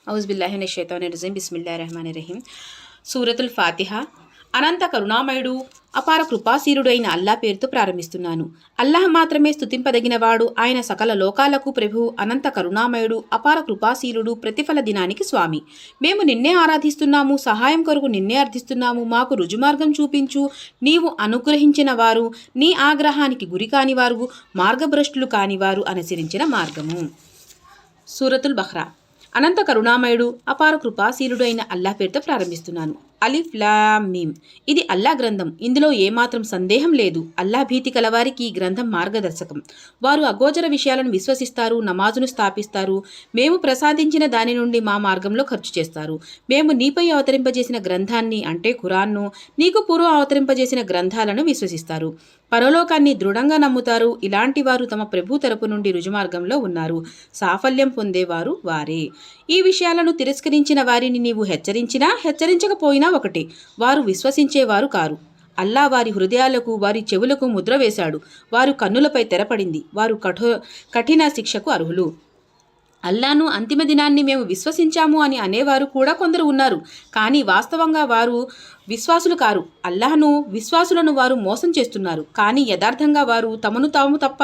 ఔజుబిల్లాహి మినష్ షైతానిర్ రజీం బిస్మిల్లాహిర్ రహమానిర్ రహీం. సూరతుల్ ఫాతిహా. అనంత కరుణామయుడు అపార కృపాశీలుడు అయిన అల్లా పేరుతో ప్రారంభిస్తున్నాను. అల్లాహ్ మాత్రమే స్తుతింపదగినవాడు. ఆయన సకల లోకాలకు ప్రభు. అనంత కరుణామయుడు అపార కృపాశీలుడు, ప్రతిఫల దినానికి స్వామి. మేము నిన్నే ఆరాధిస్తున్నాము, సహాయం కొరకు నిన్నే అర్థిస్తున్నాము. మాకు రుజుమార్గం చూపించు. నీవు అనుగ్రహించిన వారు, నీ ఆగ్రహానికి గురి కానివారు, మార్గభ్రష్టులు కానివారు అనుసరించిన మార్గము. సూరతుల్ బహ్రా. అనంత కరుణామయుడు అపార కృపాశీలుడు అయిన అల్లా పేరుతో ప్రారంభిస్తున్నాను. అలిఫ్ లామ్ మీమ్. ఇది అల్లా గ్రంథం, ఇందులో ఏమాత్రం సందేహం లేదు. అల్లా భీతి కలవారికి ఈ గ్రంథం మార్గదర్శకం. వారు అగోచర విషయాలను విశ్వసిస్తారు, నమాజును స్థాపిస్తారు, మేము ప్రసాదించిన దాని నుండి మా మార్గంలో ఖర్చు చేస్తారు. మేము నీపై అవతరింపజేసిన గ్రంథాన్ని అంటే ఖురాన్ను, నీకు పూర్వం అవతరింపజేసిన గ్రంథాలను విశ్వసిస్తారు. పరలోకాన్ని దృఢంగా నమ్ముతారు. ఇలాంటి వారు తమ ప్రభు తరపు నుండి రుజుమార్గంలో ఉన్నారు. సాఫల్యం పొందేవారు వారే. ఈ విషయాలను తిరస్కరించిన వారిని నీవు హెచ్చరించినా హెచ్చరించకపోయినా ఒకటే, వారు విశ్వసించేవారు కారు. అల్లా వారి హృదయాలకు, వారి చెవులకు ముద్ర వేశాడు. వారు కన్నులపై తెరపడింది. వారు కఠిన శిక్షకు అర్హులు. అల్లాను, అంతిమ దినాన్ని మేము విశ్వసించాము అని అనేవారు కూడా కొందరు ఉన్నారు. కానీ వాస్తవంగా వారు విశ్వాసులు కారు. అల్లాహ్ను, విశ్వాసులను వారు మోసం చేస్తున్నారు. కానీ యథార్థంగా వారు తమను తాము తప్ప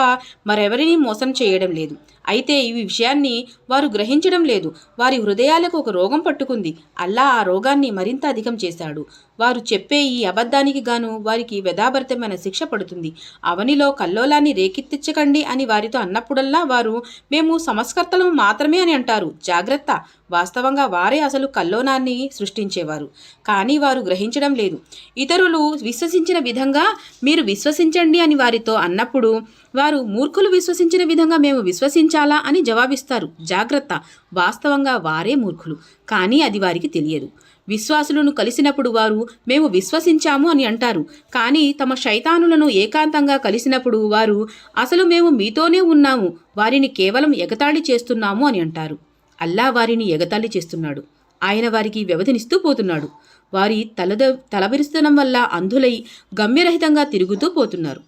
మరెవరినీ మోసం చేయడం లేదు. అయితే ఈ విషయాన్ని వారు గ్రహించడం లేదు. వారి హృదయాలకు ఒక రోగం పట్టుకుంది. అల్లా ఆ రోగాన్ని మరింత అధికం చేశాడు. వారు చెప్పే ఈ అబద్ధానికి గాను వారికి వ్యధాభరితమైన శిక్ష పడుతుంది. అవనిలో కల్లోలాన్ని రేకెత్తించకండి అని వారితో అన్నప్పుడల్లా వారు మేము సంస్కర్తలం మాత్రమే అని అంటారు. జాగ్రత్త, వాస్తవంగా వారే అసలు కల్లోలాన్ని సృష్టించేవారు. కానీ వారు గ్రహించడం లేదు. ఇతరులు విశ్వసించిన విధంగా మీరు విశ్వసించండి అని వారితో అన్నప్పుడు వారు మూర్ఖులు విశ్వసించిన విధంగా మేము విశ్వసించాలా అని జవాబిస్తారు. జాగ్రత్త, వాస్తవంగా వారే మూర్ఖులు, కానీ అది వారికి తెలియదు. విశ్వాసులను కలిసినప్పుడు వారు మేము విశ్వసించాము అని అంటారు. కానీ తమ శైతానులను ఏకాంతంగా కలిసినప్పుడు వారు అసలు మేము మీతోనే ఉన్నాము, వారిని కేవలం ఎగతాళి చేస్తున్నాము అని అంటారు. అల్లా వారిని ఎగతాళి చేస్తున్నాడు. ఆయన వారికి వ్యవధినిస్తూ పోతున్నాడు. వారి తలబిరుస్తనం వల్ల అంధులై గమ్యరహితంగా తిరుగుతూ పోతున్నారు.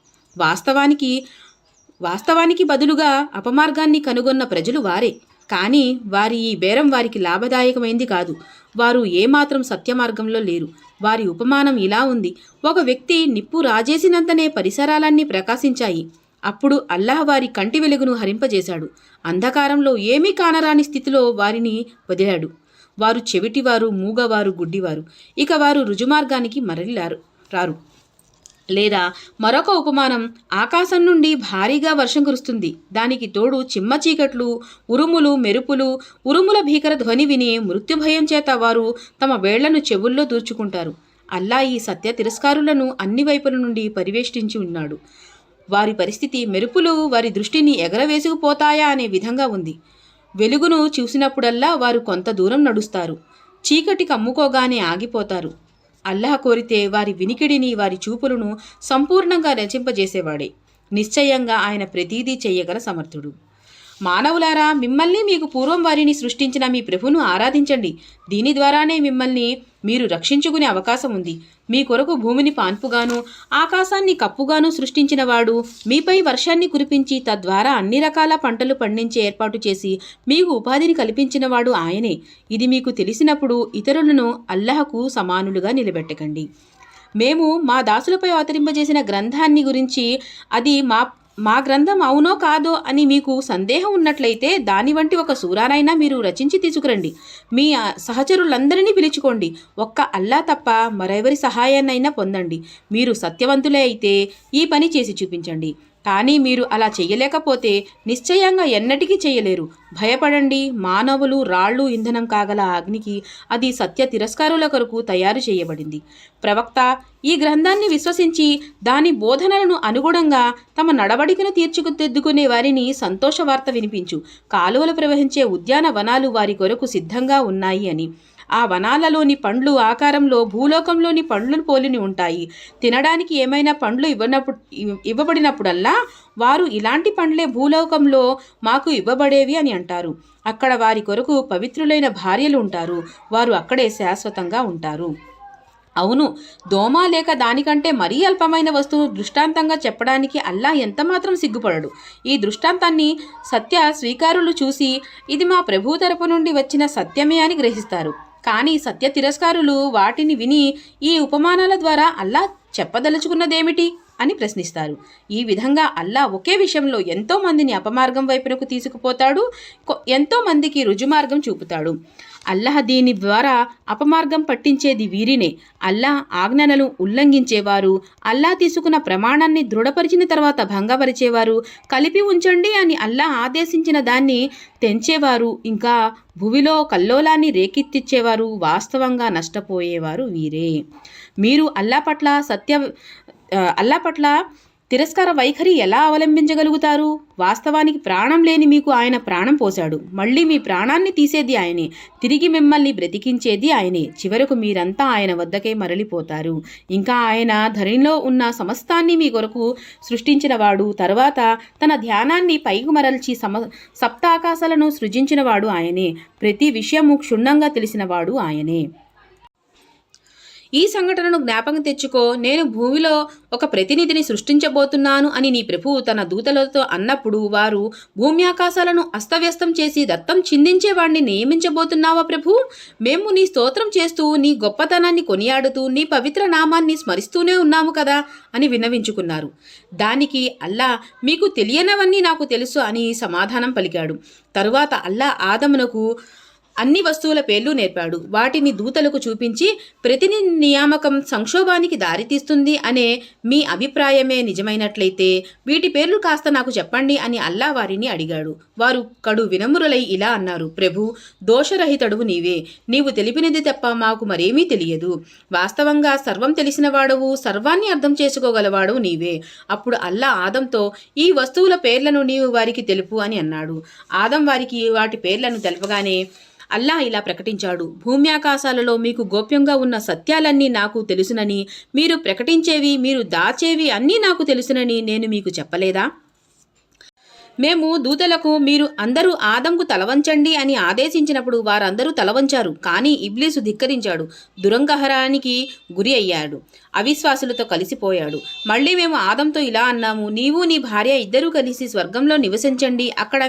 వాస్తవానికి బదులుగా అపమార్గాన్ని కనుగొన్న ప్రజలు వారే. కానీ వారి ఈ బేరం వారికి లాభదాయకమైంది కాదు. వారు ఏమాత్రం సత్యమార్గంలో లేరు. వారి ఉపమానం ఇలా ఉంది. ఒక వ్యక్తి నిప్పు రాజేసినంతనే పరిసరాలన్నీ ప్రకాశించాయి. అప్పుడు అల్లాహ్ వారి కంటి వెలుగును హరింపజేశాడు. అంధకారంలో ఏమీ కానరాని స్థితిలో వారిని వదిలాడు. వారు చెవిటివారు, మూగవారు, గుడ్డివారు. ఇక వారు రుజుమార్గానికి రారు. లేదా మరొక ఉపమానం, ఆకాశం నుండి భారీగా వర్షం కురుస్తుంది. దానికి తోడు చిమ్మ చీకట్లు, ఉరుములు, మెరుపులు. ఉరుముల భీకర ధ్వని విని మృత్యుభయం చేత వారు తమ వేళ్లను చెవుల్లో దూర్చుకుంటారు. అల్లా ఈ సత్య తిరస్కారులను అన్ని వైపుల నుండి పరివేష్టించి ఉన్నాడు. వారి పరిస్థితి మెరుపులు వారి దృష్టిని ఎగరవేసుకుపోతాయా అనే విధంగా ఉంది. వెలుగును చూసినప్పుడల్లా వారు కొంత దూరం నడుస్తారు. చీకటి కమ్ముకోగానే ఆగిపోతారు. అల్లాహ్ కోరితే వారి వినికిడిని, వారి చూపులను సంపూర్ణంగా రచింపజేసేవాడే. నిశ్చయంగా ఆయన ప్రతీదీ చెయ్యగల సమర్థుడు. మానవులారా, మిమ్మల్ని మీకు పూర్వం వారిని సృష్టించిన మీ ప్రభును ఆరాధించండి. దీని ద్వారానే మిమ్మల్ని మీరు రక్షించుకునే అవకాశం ఉంది. మీ కొరకు భూమిని పాన్పుగాను, ఆకాశాన్ని కప్పుగాను సృష్టించిన వాడు, మీపై వర్షాన్ని కురిపించి తద్వారా అన్ని రకాల పంటలు పండించే ఏర్పాటు చేసి మీకు ఉపాధిని కల్పించినవాడు ఆయనే. ఇది మీకు తెలిసినప్పుడు ఇతరులను అల్లాహకు సమానులుగా నిలబెట్టకండి. మేము మా దాసులపై అవతరింపజేసిన గ్రంథాన్ని గురించి అది మా గ్రంథం అవునో కాదో అని మీకు సందేహం ఉన్నట్లయితే దాని వంటి ఒక సూరానైనా మీరు రచించి తీసుకురండి. మీ సహచరులందరినీ పిలుచుకోండి. ఒక్క అల్లా తప్ప మరెవరి సహాయాన్నైనా పొందండి. మీరు సత్యవంతులే అయితే ఈ పని చేసి చూపించండి. కానీ మీరు అలా చెయ్యలేకపోతే నిశ్చయంగా ఎన్నటికీ చేయలేరు. భయపడండి. మానవులు రాళ్ళు ఇంధనం కాగల అగ్నికి అది సత్య తిరస్కారుల కొరకు తయారు చేయబడింది. ప్రవక్త, ఈ గ్రంథాన్ని విశ్వసించి దాని బోధనలను అనుగుణంగా తమ నడవడికను తీర్చిదిద్దుకునే వారిని సంతోష వార్త వినిపించు. కాలువలు ప్రవహించే ఉద్యానవనాలు వారి కొరకు సిద్ధంగా ఉన్నాయి అని. ఆ వనాలలోని పండ్లు ఆకారంలో భూలోకంలోని పండ్లను పోలిని ఉంటాయి. తినడానికి ఏమైనా పండ్లు ఇవ్వబడినప్పుడల్లా వారు ఇలాంటి పండ్లే భూలోకంలో మాకు ఇవ్వబడేవి అని అంటారు. అక్కడ వారి కొరకు పవిత్రులైన భార్యలు ఉంటారు. వారు అక్కడే శాశ్వతంగా ఉంటారు. అవును, దోమ లేక దానికంటే మరీ అల్పమైన వస్తువు దృష్టాంతంగా చెప్పడానికి అల్లా ఎంతమాత్రం సిగ్గుపడడు. ఈ దృష్టాంతాన్ని సత్య స్వీకారులు చూసి ఇది మా ప్రభు తరపు నుండి వచ్చిన సత్యమే అని గ్రహిస్తారు. కానీ సత్య తిరస్కారులు వాటిని విని ఈ ఉపమానాల ద్వారా అల్లా చెప్పదలుచుకున్నదేమిటి అని ప్రశ్నిస్తారు. ఈ విధంగా అల్లా ఒకే విషయంలో ఎంతో మందిని అపమార్గం వైపునకు తీసుకుపోతాడు, ఎంతో మందికి రుజుమార్గం చూపుతాడు. అల్లాహ్ దీని ద్వారా అపమార్గం పట్టించేది వీరినే. అల్లాహ్ ఆజ్ఞలను ఉల్లంఘించేవారు, అల్లాహ్ తీసుకున్న ప్రమాణాన్ని దృఢపరిచిన తర్వాత భంగపరిచేవారు, కలిపి ఉంచండి అని అల్లాహ్ ఆదేశించిన దాన్ని తెంచేవారు, ఇంకా భూమిలో కల్లోలాన్ని రేకెత్తిచ్చేవారు వాస్తవంగా నష్టపోయేవారు వీరే. మీరు అల్లా పట్ల తిరస్కార వైఖరి ఎలా అవలంబించగలుగుతారు? వాస్తవానికి ప్రాణం లేని మీకు ఆయన ప్రాణం పోశాడు. మళ్ళీ మీ ప్రాణాన్ని తీసేది ఆయనే, తిరిగి మిమ్మల్ని బ్రతికించేది ఆయనే. చివరకు మీరంతా ఆయన వద్దకే మరలిపోతారు. ఇంకా ఆయన ధరణిలో ఉన్న సమస్తాన్ని మీ కొరకు సృష్టించినవాడు, తర్వాత తన ధ్యానాన్ని పైకి మరల్చి సప్తాకాశాలను సృజించినవాడు ఆయనే. ప్రతి విషయము క్షుణ్ణంగా తెలిసినవాడు ఆయనే. ఈ సంఘటనను జ్ఞాపకం తెచ్చుకో. నేను భూమిలో ఒక ప్రతినిధిని సృష్టించబోతున్నాను అని నీ ప్రభువు తన దూతలతో అన్నప్పుడు వారు, భూమి ఆకాశాలను అస్తవ్యస్తం చేసి దత్తం చిందించేవాడిని నియమించబోతున్నావా ప్రభు? మేము నీ స్తోత్రం చేస్తూ నీ గొప్పతనాన్ని కొనియాడుతూ నీ పవిత్ర నామాన్ని స్మరిస్తూనే ఉన్నాము కదా అని విన్నవించుకున్నారు. దానికి అల్లా, మీకు తెలియనవన్నీ నాకు తెలుసు అని సమాధానం పలికాడు. తరువాత అల్లా ఆదమునకు అన్ని వస్తువుల పేర్లు నేర్పాడు. వాటిని దూతలకు చూపించి, ప్రతినిధి నియామకం సంక్షోభానికి దారితీస్తుంది అనే మీ అభిప్రాయమే నిజమైనట్లయితే వీటి పేర్లు కాస్త నాకు చెప్పండి అని అల్లా వారిని అడిగాడు. వారు కడు వినమ్రులై ఇలా అన్నారు, ప్రభు, దోషరహితడువు నీవే. నీవు తెలిపినది తప్ప మాకు మరేమీ తెలియదు. వాస్తవంగా సర్వం తెలిసిన వాడవు, సర్వాన్ని అర్థం చేసుకోగలవాడవు నీవే. అప్పుడు అల్లా ఆదంతో, ఈ వస్తువుల పేర్లను నీవు వారికి తెలుపు అని అన్నాడు. ఆదం వారికి వాటి పేర్లను తెలపగానే అల్లా ఇలా ప్రకటించాడు, భూమ్యాకాశాలలో మీకు గోప్యంగా ఉన్న సత్యాలన్నీ నాకు తెలుసునని, మీరు ప్రకటించేవి, మీరు దాచేవి అన్నీ నాకు తెలుసునని నేను మీకు చెప్పలేదా? మేము దూతలకు మీరు అందరూ ఆదంకు తలవంచండి అని ఆదేశించినప్పుడు వారందరూ తలవంచారు. కానీ ఇబ్లీసు ధిక్కరించాడు, దురంగహరానికి గురి అయ్యాడు, అవిశ్వాసులతో కలిసిపోయాడు. మళ్ళీ మేము ఆదంతో ఇలా అన్నాము, నీవు నీ భార్య ఇద్దరూ కలిసి స్వర్గంలో నివసించండి. అక్కడ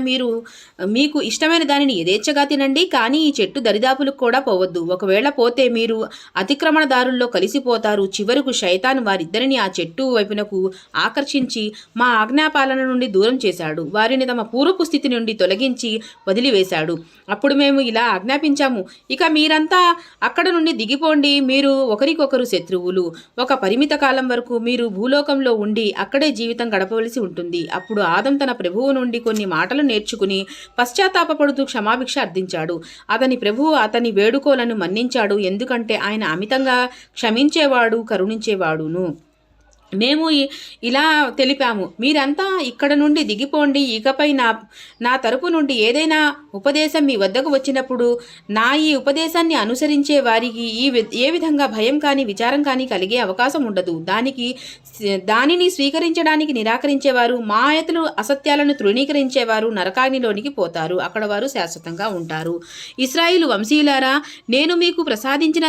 మీకు ఇష్టమైన దానిని యథేచ్ఛగా తినండి, కానీ ఈ చెట్టు దరిదాపులకు కూడా పోవద్దు. ఒకవేళ పోతే మీరు అతిక్రమణదారుల్లో కలిసిపోతారు. చివరకు శైతాను వారిద్దరిని ఆ చెట్టు వైపునకు ఆకర్షించి మా ఆజ్ఞాపాలన నుండి దూరం చేశాడు. వారిని తమ పూర్వపు స్థితి నుండి తొలగించి వదిలివేశాడు. అప్పుడు మేము ఇలా ఆజ్ఞాపించాము, ఇక మీరంతా అక్కడ నుండి దిగిపోండి. మీరు ఒకరికొకరు శత్రువులు. ఒక పరిమిత కాలం వరకు మీరు భూలోకంలో ఉండి అక్కడే జీవితం గడపవలసి ఉంటుంది. అప్పుడు ఆదం తన ప్రభువు నుండి కొన్ని మాటలు నేర్చుకుని పశ్చాత్తాపపడుతూ క్షమాభిక్ష అర్థించాడు. అతని ప్రభువు అతని వేడుకోలను మన్నించాడు, ఎందుకంటే ఆయన అమితంగా క్షమించేవాడు, కరుణించేవాడును. మేము ఇలా తెలిపాము, మీరంతా ఇక్కడ నుండి దిగిపోండి. ఇకపై నా తరపు నుండి ఏదైనా ఉపదేశం మీ వద్దకు వచ్చినప్పుడు ఈ ఉపదేశాన్ని అనుసరించే వారికి ఏ విధంగా భయం కానీ విచారం కానీ కలిగే అవకాశం ఉండదు. దానిని స్వీకరించడానికి నిరాకరించేవారు, మా ఆయతులు అసత్యాలను తృణీకరించేవారు నరకాగ్నిలోనికి పోతారు. అక్కడ వారు శాశ్వతంగా ఉంటారు. ఇశ్రాయేలు వంశీయులారా, నేను మీకు ప్రసాదించిన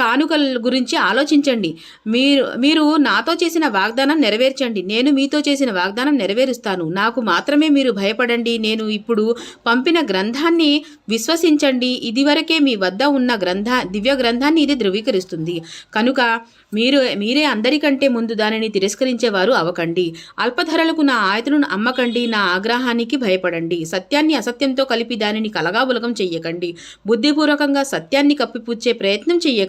కానుకల గురించి ఆలోచించండి. మీరు నాతో చేసిన వాగ్దానం నెరవేర్చండి, నేను మీతో చేసిన వాగ్దానం నెరవేరుస్తాను. నాకు మాత్రమే మీరు భయపడండి. నేను ఇప్పుడు పంపిన గ్రంథాన్ని విశ్వసించండి. ఇదివరకే మీ వద్ద ఉన్న దివ్య గ్రంథాన్ని ఇది ధృవీకరిస్తుంది. కనుక మీరే అందరికంటే ముందు దానిని తిరస్కరించేవారు అవకండి. అల్పధరలకు నా ఆయతలను అమ్మకండి. నా ఆగ్రహానికి భయపడండి. సత్యాన్ని అసత్యంతో కలిపి దానిని కలగాబులగం చెయ్యకండి. బుద్ధిపూర్వకంగా సత్యాన్ని కప్పిపుచ్చే ప్రయత్నం చెయ్యకండి.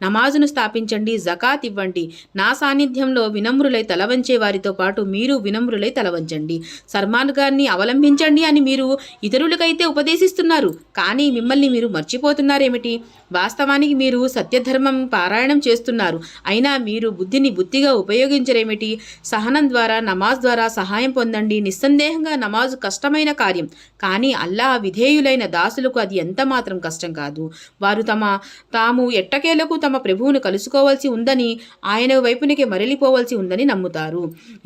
నమాజును స్థాపించండి, జకాత్ ఇవ్వండి. నా సాన్నిధ్యంలో వినమ్రులై తలవంచే వారితో పాటు మీరు వినమ్రులై తలవంచండి. సన్మార్గాన్ని అవలంబించండి అని మీరు ఇతరులకైతే ఉపదేశిస్తున్నారు, కానీ మిమ్మల్ని మీరు మర్చిపోతున్నారేమిటి? వాస్తవానికి మీరు సత్యధర్మం పారాయణం చేస్తున్నారు, అయినా మీరు బుద్ధిని బుద్ధిగా ఉపయోగించరేమిటి? సహనం ద్వారా, నమాజ్ ద్వారా సహాయం పొందండి. నిస్సందేహంగా నమాజు కష్టమైన కార్యం, కానీ అల్లా విధేయులైన దాసులకు అది ఎంత మాత్రం కష్టం కాదు. వారు తాము ఎట్ట ఎట్టకేలకు తమ ప్రభువును కలుసుకోవాల్సి ఉందని, ఆయన వైపునికి మరలిపోవలసి ఉందని నమ్ముతారు.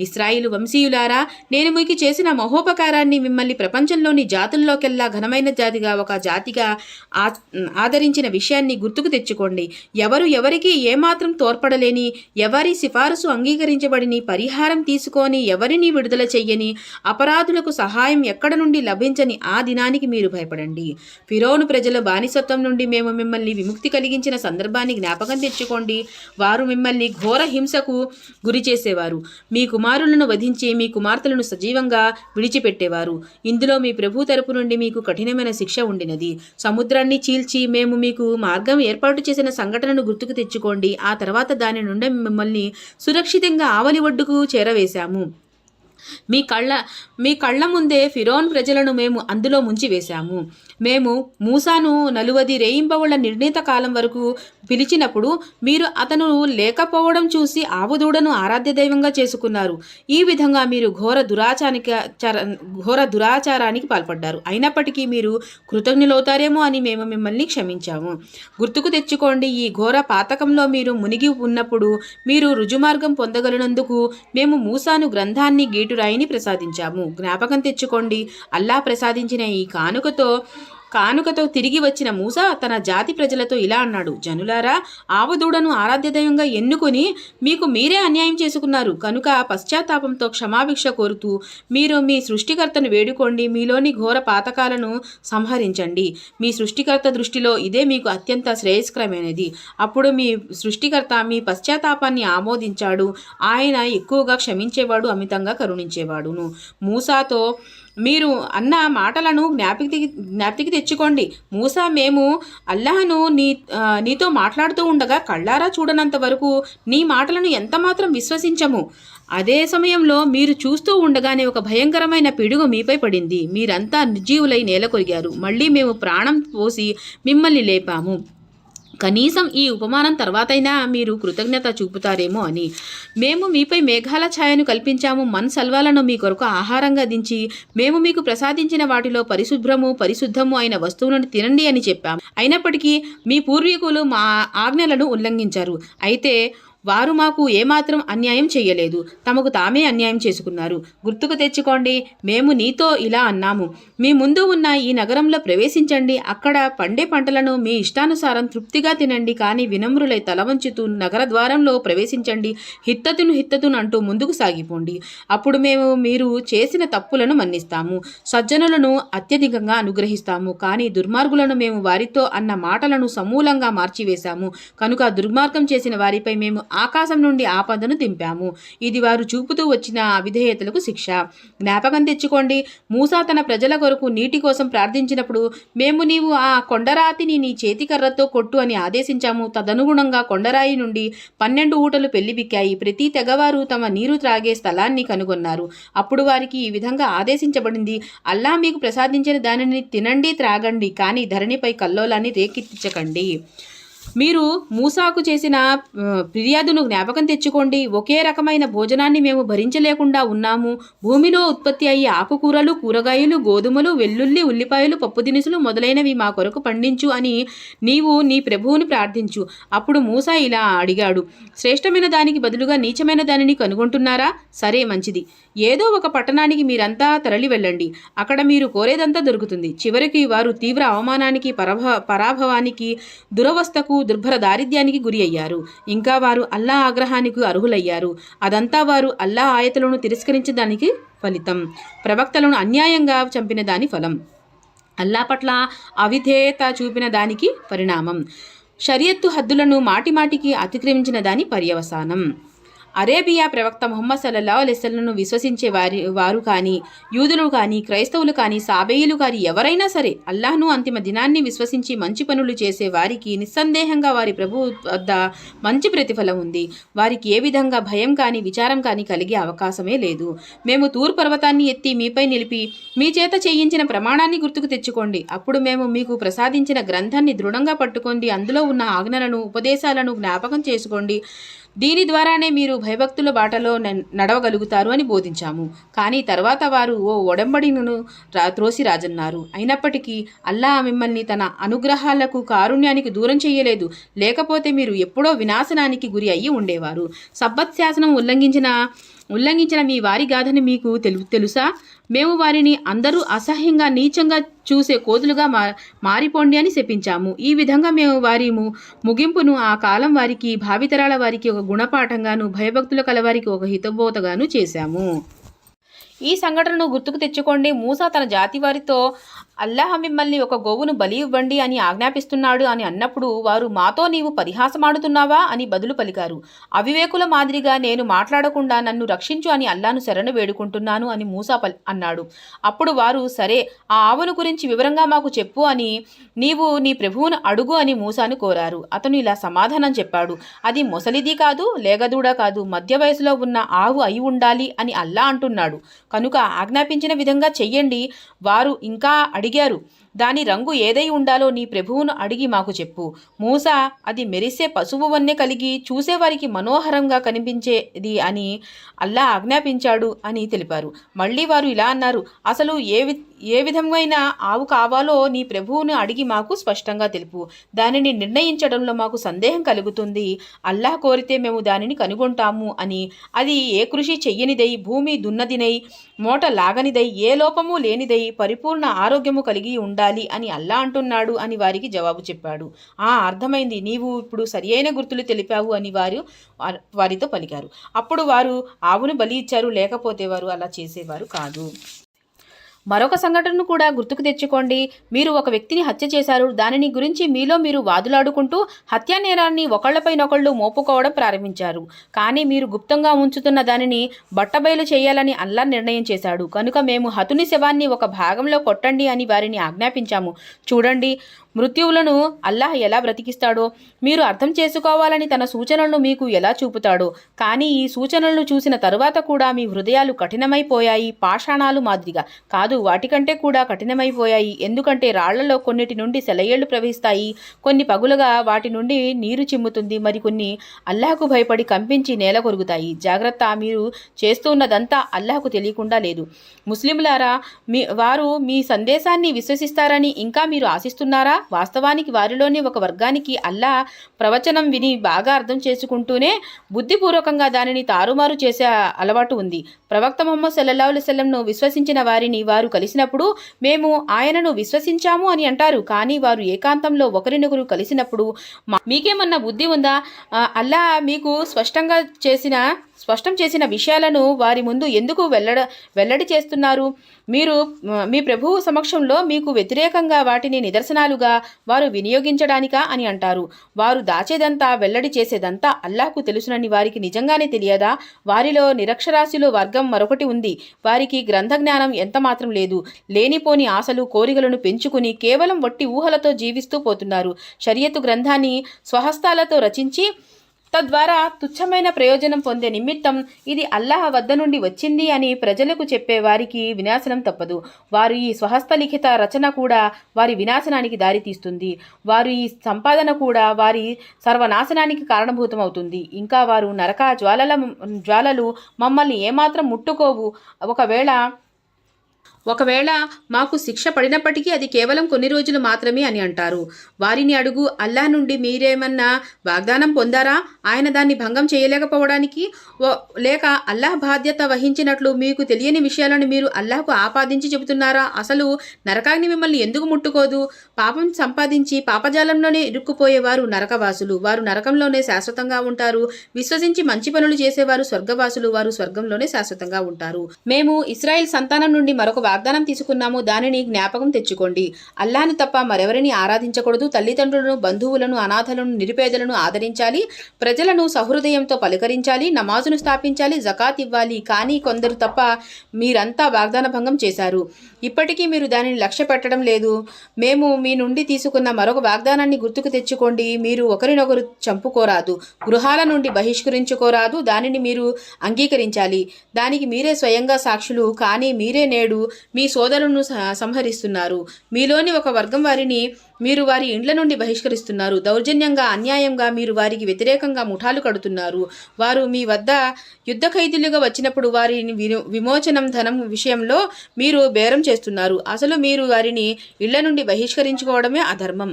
ఇశ్రాయేలు వంశీయులారా, నేను మీకు చేసిన మహోపకారాన్ని, మిమ్మల్ని ప్రపంచంలోని జాతుల్లోకెల్లా ఘనమైన జాతిగా, ఒక జాతిగా ఆదరించిన విషయాన్ని గుర్తుకు తెచ్చుకోండి. ఎవరు ఎవరికి ఏమాత్రం తోడ్పడలేని, ఎవరి సిఫారసు అంగీకరించబడిని, పరిహారం తీసుకొని ఎవరిని విడుదల చెయ్యని, అపరాధులకు సహాయం ఎక్కడ నుండి లభించని ఆ దినానికి మీరు భయపడండి. ఫిరోను ప్రజల బానిసత్వం నుండి మేము మిమ్మల్ని విముక్తి కలిగించిన సందర్భాన్ని జ్ఞాపకం తెచ్చుకోండి. వారు మిమ్మల్ని ఘోర హింసకు గురి చేసేవారు. మీ కుమారులను వధించి మీ కుమార్తెలను సజీవంగా విడిచిపెట్టేవారు. ఇందులో మీ ప్రభు తరపు నుండి మీకు కఠినమైన శిక్ష ఉండినది. సముద్రాన్ని చీల్చి మేము మీకు మార్గం ఏర్పాటు చేసిన సంఘటనను గుర్తుకు తెచ్చుకోండి. ఆ తర్వాత దాని నుండి మిమ్మల్ని సురక్షితంగా ఆవలి ఒడ్డుకు చేరవేశాము. మీ కళ్ళ ముందే ఫిరోన్ ప్రజలను మేము అందులో ముంచివేశాము. మేము మూసాను 40 రేయింబవళ్ల నిర్ణీత కాలం వరకు పిలిచినప్పుడు మీరు అతను లేకపోవడం చూసి ఆవుదూడను ఆరాధ్య దైవంగా చేసుకున్నారు. ఈ విధంగా మీరు ఘోర దురాచారానికి పాల్పడ్డారు. అయినప్పటికీ మీరు కృతజ్ఞులవుతారేమో అని మేము మిమ్మల్ని క్షమించాము. గుర్తుకు తెచ్చుకోండి, ఈ ఘోర పాతకంలో మీరు మునిగి ఉన్నప్పుడు మీరు రుజుమార్గం పొందగలిగినందుకు మేము మూసాను గ్రంథాన్ని, గీటురాయిని ప్రసాదించాము. జ్ఞాపకం తెచ్చుకోండి, అల్లా ప్రసాదించిన ఈ కానుకతో తిరిగి వచ్చిన మూసా తన జాతి ప్రజలతో ఇలా అన్నాడు: జనులారా, ఆవుదూడను ఆరాధ్య దైవంగా ఎన్నుకొని మీకు మీరే అన్యాయం చేసుకున్నారు. కనుక పశ్చాత్తాపంతో క్షమాభిక్ష కోరుతూ మీరు మీ సృష్టికర్తను వేడుకోండి. మీలోని ఘోర పాతకాలను సంహరించండి. మీ సృష్టికర్త దృష్టిలో ఇదే మీకు అత్యంత శ్రేయస్కరమైనది. అప్పుడు మీ సృష్టికర్త మీ పశ్చాత్తాపాన్ని ఆమోదించాడు. ఆయన ఎక్కువగా క్షమించేవాడు, అమితంగా కరుణించేవాడును. మూసాతో మీరు అన్న మాటలను జ్ఞాపికి తెచ్చుకోండి. మూసా, మేము అల్లాహను నీతో మాట్లాడుతూ ఉండగా కళ్ళారా చూడనంత వరకు నీ మాటలను ఎంతమాత్రం విశ్వసించము. అదే సమయంలో మీరు చూస్తూ ఉండగానే ఒక భయంకరమైన పిడుగు మీపై పడింది. మీరంతా నిర్జీవులై నేల కొరిగారు. మళ్ళీ మేము ప్రాణం పోసి మిమ్మల్ని లేపాము. కనీసం ఈ ఉపమానం తర్వాతైనా మీరు కృతజ్ఞత చూపుతారేమో అని. మేము మీపై మేఘాల ఛాయను కల్పించాము. సల్వాలను మీ కొరకు ఆహారంగా దించి మేము మీకు ప్రసాదించిన వాటిలో పరిశుద్ధము అయిన వస్తువులను తినండి అని చెప్పాము. అయినప్పటికీ మీ పూర్వీకులు మా ఆజ్ఞలను ఉల్లంఘించారు. అయితే వారు మాకు ఏమాత్రం అన్యాయం చేయలేదు, తమకు తామే అన్యాయం చేసుకున్నారు. గుర్తుకు తెచ్చుకోండి, మేము నీతో ఇలా అన్నాము: మీ ముందు ఉన్న ఈ నగరంలో ప్రవేశించండి. అక్కడ పండే పంటలను మీ ఇష్టానుసారం తృప్తిగా తినండి. కానీ వినమ్రులై తల వంచుతూ నగర ద్వారంలో ప్రవేశించండి. హిత్తతును అంటూ ముందుకు సాగిపోండి. అప్పుడు మేము మీరు చేసిన తప్పులను మన్నిస్తాము, సజ్జనులను అత్యధికంగా అనుగ్రహిస్తాము. కానీ దుర్మార్గులను మేము వారితో అన్న మాటలను సమూలంగా మార్చివేశాము. కనుక దుర్మార్గం చేసిన వారిపై మేము ఆకాశం నుండి ఆపదను దింపాము. ఇది వారు చూపుతూ వచ్చిన అవిధేయతలకు శిక్ష. జ్ఞాపకం తెచ్చుకోండి, మూసా తన ప్రజల కొరకు నీటి కోసం ప్రార్థించినప్పుడు మేము నీవు ఆ కొండరాతిని నీ చేతికర్రతో కొట్టు అని ఆదేశించాము. తదనుగుణంగా కొండరాయి నుండి 12 ఊటలు పెళ్లిబిక్కాయి. ప్రతి తెగవారు తమ నీరు త్రాగే స్థలాన్ని కనుగొన్నారు. అప్పుడు వారికి ఈ విధంగా ఆదేశించబడింది: అల్లా మీకు ప్రసాదించిన దానిని తినండి, త్రాగండి, కానీ ధరణిపై కల్లోలాన్ని రేకెత్తించకండి. మీరు మూసాకు చేసిన ఫిర్యాదును జ్ఞాపకం తెచ్చుకోండి. ఒకే రకమైన భోజనాన్ని మేము భరించలేకుండా ఉన్నాము. భూమిలో ఉత్పత్తి అయ్యే ఆకుకూరలు, కూరగాయలు, గోధుమలు, వెల్లుల్లి, ఉల్లిపాయలు, పప్పు దినుసులు మొదలైనవి మా కొరకు పండించు అని నీవు నీ ప్రభువును ప్రార్థించు. అప్పుడు మూసా ఇలా అడిగాడు: శ్రేష్టమైన దానికి బదులుగా నీచమైన దానిని కనుగొంటున్నారా? సరే, మంచిది. ఏదో ఒక పట్టణానికి మీరంతా తరలి వెళ్ళండి. అక్కడ మీరు కోరేదంతా దొరుకుతుంది. చివరికి వారు తీవ్ర అవమానానికి, పరాభవానికి, దురవస్థకు, దుర్భర దారిద్ర్యానికి గురి అయ్యారు. ఇంకా వారు అల్లా ఆగ్రహానికి అర్హులయ్యారు. అదంతా వారు అల్లా ఆయతలను తిరస్కరించడానికి ఫలితం, ప్రవక్తలను అన్యాయంగా చంపిన దాని ఫలం, అల్లా పట్ల అవిధేయత చూపిన దానికి పరిణామం, షరియత్తు హద్దులను మాటిమాటికి అతిక్రమించిన దాని పర్యవసానం. అరేబియా ప్రవక్త ముహమ్మద్ సల్లల్లాహు అలైహి వసల్లంను విశ్వసించే వారు కానీ, యూదులు కానీ, క్రైస్తవులు కానీ, సాబేయులు కానీ ఎవరైనా సరే అల్లాహ్ను అంతిమ దినాన్ని విశ్వసించి మంచి పనులు చేసే వారికి నిస్సందేహంగా వారి ప్రభు వద్ద మంచి ప్రతిఫలం ఉంది. వారికి ఏ విధంగా భయం కానీ విచారం కానీ కలిగే అవకాశమే లేదు. మేము తూర్ పర్వతాన్ని ఎత్తి మీపై నిలిపి మీ చేత చేయించిన ప్రమాణాన్ని గుర్తుకు తెచ్చుకోండి. అప్పుడు మేము మీకు ప్రసాదించిన గ్రంథాన్ని దృఢంగా పట్టుకోండి. అందులో ఉన్న ఆజ్ఞలను, ఉపదేశాలను జ్ఞాపకం చేసుకోండి. దీని ద్వారానే మీరు భయభక్తుల బాటలో నడవగలుగుతారు అని బోధించాము. కానీ తర్వాత వారు ఓ ఒడంబడినను త్రోసి రాజన్నారు. అయినప్పటికీ అల్లా మిమ్మల్ని తన అనుగ్రహాలకు కారుణ్యానికి దూరం చేయలేదు. లేకపోతే మీరు ఎప్పుడో వినాశనానికి గురి అయ్యి ఉండేవారు. సబ్బత్ శాసనం ఉల్లంఘించిన మీ వారి గాథని మీకు తెలుసా? మేము వారిని అందరూ అసహ్యంగా నీచంగా చూసే కోతులుగా మారిపోండి అని శపించాము. ఈ విధంగా మేము వారి ముగింపును ఆ కాలం వారికి, భావితరాల వారికి ఒక గుణపాఠంగాను, భయభక్తుల కలవారికి ఒక హితబోధగాను చేశాము. ఈ సంఘటనను గుర్తుకు తెచ్చుకోండి. మూసా తన జాతి వారితో అల్లాహ్ మిమ్మల్ని ఒక గోవును బలి ఇవ్వండి అని ఆజ్ఞాపిస్తున్నాడు అని అన్నప్పుడు వారు మాతో నీవు పరిహాసమాడుతున్నావా అని బదులు పలికారు. అవివేకుల మాదిరిగా నేను మాట్లాడకుండా నన్ను రక్షించు అని అల్లాను శరణు వేడుకుంటున్నాను అని మూసా అన్నాడు. అప్పుడు వారు సరే, ఆ ఆవును గురించి వివరంగా మాకు చెప్పు అని నీవు నీ ప్రభువును అడుగు అని మూసాను కోరారు. అతను ఇలా సమాధానం చెప్పాడు, అది మొసలిది కాదు, లేగదూడ కాదు, మధ్య వయసులో ఉన్న ఆవు అయి ఉండాలి అని అల్లా అంటున్నాడు. కనుక ఆజ్ఞాపించిన విధంగా చెయ్యండి. వారు ఇంకా అడిగారు, దాని రంగు ఏదై ఉండాలో నీ ప్రభువును అడిగి మాకు చెప్పు. మూసా అది మెరిసే పశువు వన్నె కలిగి చూసేవారికి మనోహరంగా కనిపించేది అని అల్లా ఆజ్ఞాపించాడు అని తెలిపారు. మళ్ళీ వారు ఇలా అన్నారు, అసలు ఏ విధమైన ఆవు కావాలో నీ ప్రభువును అడిగి మాకు స్పష్టంగా తెలుపు. దానిని నిర్ణయించడంలో మాకు సందేహం కలుగుతుంది. అల్లాహ్ కోరితే మేము దానిని కనుగొంటాము అని. అది ఏ కృషి చెయ్యనిదై, భూమి దున్నదినై, మోట లాగనిదై, ఏ లోపము లేనిదై, పరిపూర్ణ ఆరోగ్యము కలిగి ఉండాలి అని అల్లా అంటున్నాడు అని వారికి జవాబు చెప్పాడు. అర్థమైంది, నీవు ఇప్పుడు సరియైన గుర్తులు తెలిపావు అని వారితో పలికారు. అప్పుడు వారు ఆవును బలి ఇచ్చారు, లేకపోతే వారు అలా చేసేవారు కాదు. మరొక సంఘటనను కూడా గుర్తుకు తెచ్చుకోండి. మీరు ఒక వ్యక్తిని హత్య చేశారు. దానిని గురించి మీలో మీరు వాదులాడుకుంటూ హత్యా నేరాన్ని ఒకళ్లపైనొకళ్ళు మోపుకోవడం ప్రారంభించారు. కానీ మీరు గుప్తంగా ఉంచుతున్న దానిని బట్టబయలు చేయాలని అల్లా నిర్ణయం చేశాడు. కనుక మేము హతుని శవాన్ని ఒక భాగంలో కొట్టండి అని వారిని ఆజ్ఞాపించాము. చూడండి, మృత్యువులను అల్లాహ్ ఎలా బ్రతికిస్తాడో మీరు అర్థం చేసుకోవాలని తన సూచనలను మీకు ఎలా చూపుతాడో. కానీ ఈ సూచనలను చూసిన తరువాత కూడా మీ హృదయాలు కఠినమైపోయాయి, పాషాణాలు మాదిరిగా కాదు, వాటికంటే కూడా కఠినమైపోయాయి. ఎందుకంటే రాళ్లలో కొన్నిటి నుండి సెలయేళ్లు ప్రవహిస్తాయి, కొన్ని పగులుగా వాటి నుండి నీరు చిమ్ముతుంది, మరికొన్ని అల్లాహకు భయపడి కంపించి నేల కొరుగుతాయి. జాగ్రత్త, మీరు చేస్తున్నదంతా అల్లాహకు తెలియకుండా లేదు. ముస్లింలారా, వారు మీ సందేశాన్ని విశ్వసిస్తారని ఇంకా మీరు ఆశిస్తున్నారా? వాస్తవానికి వారిలోని ఒక వర్గానికి అల్లా ప్రవచనం విని బాగా అర్థం చేసుకుంటూనే బుద్ధిపూర్వకంగా దానిని తారుమారు చేసే అలవాటు ఉంది. ప్రవక్త ముహమ్మద్ సల్లల్లాహు అలైహి వసల్లంను విశ్వసించిన వారిని వారు కలిసినప్పుడు మేము ఆయనను విశ్వసించాము అని అంటారు. కానీ వారు ఏకాంతంలో ఒకరినొకరు కలిసినప్పుడు మీకేమన్నా బుద్ధి ఉందా? అల్లా మీకు స్పష్టం చేసిన విషయాలను వారి ముందు ఎందుకు వెల్లడి చేస్తున్నారు? మీరు మీ ప్రభువు సమక్షంలో మీకు వ్యతిరేకంగా వాటిని నిదర్శనాలుగా వారు వినియోగించడానికా అని అంటారు. వారు దాచేదంతా, వెల్లడి చేసేదంతా అల్లాహకు తెలుసునని వారికి నిజంగానే తెలియదా? వారిలో నిరక్షరాస్యులు వర్గం మరొకటి ఉంది. వారికి గ్రంథ జ్ఞానం ఎంత మాత్రం లేదు. లేనిపోని ఆశలు, కోరికలను పెంచుకుని కేవలం వట్టి ఊహలతో జీవిస్తూ పోతున్నారు. షరియతు గ్రంథాన్ని స్వహస్తాలతో రచించి తద్వారా తుచ్చమైన ప్రయోజనం పొందే నిమిత్తం ఇది అల్లాహ్ వద్ద నుండి వచ్చింది అని ప్రజలకు చెప్పే వారికి వినాశనం తప్పదు. వారు ఈ స్వహస్తలిఖిత రచన కూడా వారి వినాశనానికి దారితీస్తుంది. వారు ఈ సంపాదన కూడా వారి సర్వనాశనానికి కారణభూతమవుతుంది. ఇంకా వారు నరక జ్వాలలు మమ్మల్ని ఏమాత్రం ముట్టుకోవు. ఒకవేళ మాకు శిక్ష పడినప్పటికీ అది కేవలం కొన్ని రోజులు మాత్రమే అని అంటారు. వారిని అడుగు, అల్లాహ్ నుండి మీరేమన్నా వాగ్దానం పొందారా? ఆయన దాన్ని భంగం చేయలేకపోవడానికి? లేక అల్లాహ్ బాధ్యత వహించినట్లు మీకు తెలియని విషయాలను మీరు అల్లాహ్కు ఆపాదించి చెబుతున్నారా? అసలు నరకాగ్ని మిమ్మల్ని ఎందుకు ముట్టుకోదు? పాపం సంపాదించి పాపజాలంలోనే ఇరుక్కుపోయేవారు నరకవాసులు. వారు నరకంలోనే శాశ్వతంగా ఉంటారు. విశ్వసించి మంచి పనులు చేసేవారు స్వర్గవాసులు. వారు స్వర్గంలోనే శాశ్వతంగా ఉంటారు. మేము ఇశ్రాయేల్ సంతానం నుండి మరొక వాగ్దానం తీసుకున్నాము. దానిని జ్ఞాపకం తెచ్చుకోండి. అల్లాహ్ను తప్ప మరెవరిని ఆరాధించకూడదు. తల్లిదండ్రులను, బంధువులను, అనాథలను, నిరుపేదలను ఆదరించాలి. ప్రజలను సహృదయంతో పలకరించాలి. నమాజును స్థాపించాలి. జకాత్ ఇవ్వాలి. కానీ కొందరు తప్ప మీరంతా వాగ్దాన భంగం చేశారు. ఇప్పటికీ మీరు దానిని లక్ష్య పెట్టడం లేదు. మేము మీ నుండి తీసుకున్న మరొక వాగ్దానాన్ని గుర్తుకు తెచ్చుకోండి. మీరు ఒకరినొకరు చంపుకోరాదు, గృహాల నుండి బహిష్కరించుకోరాదు. దానిని మీరు అంగీకరించాలి. దానికి మీరే స్వయంగా సాక్షులు. కానీ మీరే నేడు మీ సోదరులను సంహరిస్తున్నారు. మీలోని ఒక వర్గం వారిని మీరు వారి ఇండ్ల నుండి బహిష్కరిస్తున్నారు. దౌర్జన్యంగా, అన్యాయంగా మీరు వారికి వ్యతిరేకంగా ముఠాలు కడుతున్నారు. వారు మీ వద్ద యుద్ధ ఖైదీలుగా వచ్చినప్పుడు వారిని విమోచనం ధనం విషయంలో మీరు బేరం చేస్తున్నారు. అసలు మీరు వారిని ఇళ్ల నుండి బహిష్కరించుకోవడమే అధర్మం.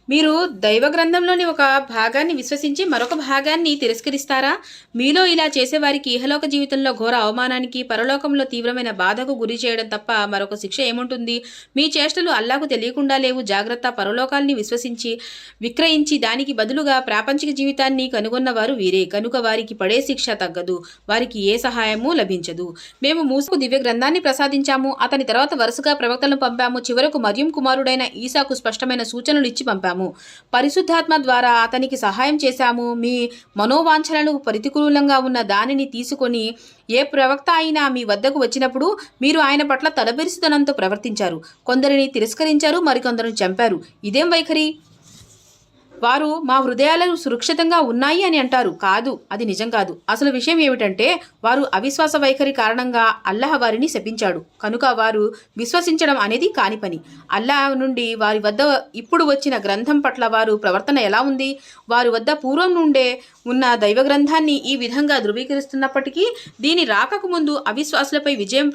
మీరు దైవ గ్రంథంలోని ఒక భాగాన్ని విశ్వసించి మరొక భాగాన్ని తిరస్కరిస్తారా? మీలో ఇలా చేసేవారికి ఇహలోక జీవితంలో ఘోర అవమానానికి, పరలోకంలో తీవ్రమైన బాధకు గురి చేయడం తప్ప మరొక శిక్ష ఏముంటుంది? మీ చేష్టలు అల్లాకు తెలియకుండా లేవు. జాగ్రత్త. పరలోకాల్ని విక్రయించి దానికి బదులుగా ప్రాపంచిక జీవితాన్ని కనుగొన్నవారు వీరే. కనుక వారికి పడే శిక్ష తగ్గదు, వారికి ఏ సహాయమూ లభించదు. మేము మూసాకు దివ్య గ్రంథాన్ని ప్రసాదించాము. అతని తర్వాత వరుసగా ప్రవక్తలను పంపాము. చివరకు మరియం కుమారుడైన ఈసాకు స్పష్టమైన సూచనలు ఇచ్చి పంపాము. పరిశుద్ధాత్మ ద్వారా అతనికి సహాయం చేశాము. మీ మనోవాంఛనలకు ప్రతికూలంగా ఉన్న దానిని తీసుకొని ఏ ప్రవక్త అయినా మీ వద్దకు వచ్చినప్పుడు మీరు ఆయన పట్ల తలబిరుసుతనంతో ప్రవర్తించారు. కొందరిని తిరస్కరించారు, మరికొందరిని చంపారు. ఇదేం వైఖరి? వారు మా హృదయాలు సురక్షితంగా ఉన్నాయి అని అంటారు. కాదు, అది నిజం కాదు. అసలు విషయం ఏమిటంటే వారు అవిశ్వాస వైఖరి కారణంగా అల్లాహ్ వారిని శపించాడు. కనుక వారు విశ్వసించడం అనేది కాని పని. అల్లాహ్ నుండి వారి వద్ద ఇప్పుడు వచ్చిన గ్రంథం పట్ల వారు ప్రవర్తన ఎలా ఉంది? వారి వద్ద పూర్వం నుండే ఉన్న దైవ గ్రంథాన్ని ఈ విధంగా ధృవీకరిస్తున్నప్పటికీ దీని రాకకు ముందు అవిశ్వాసులపై విజయం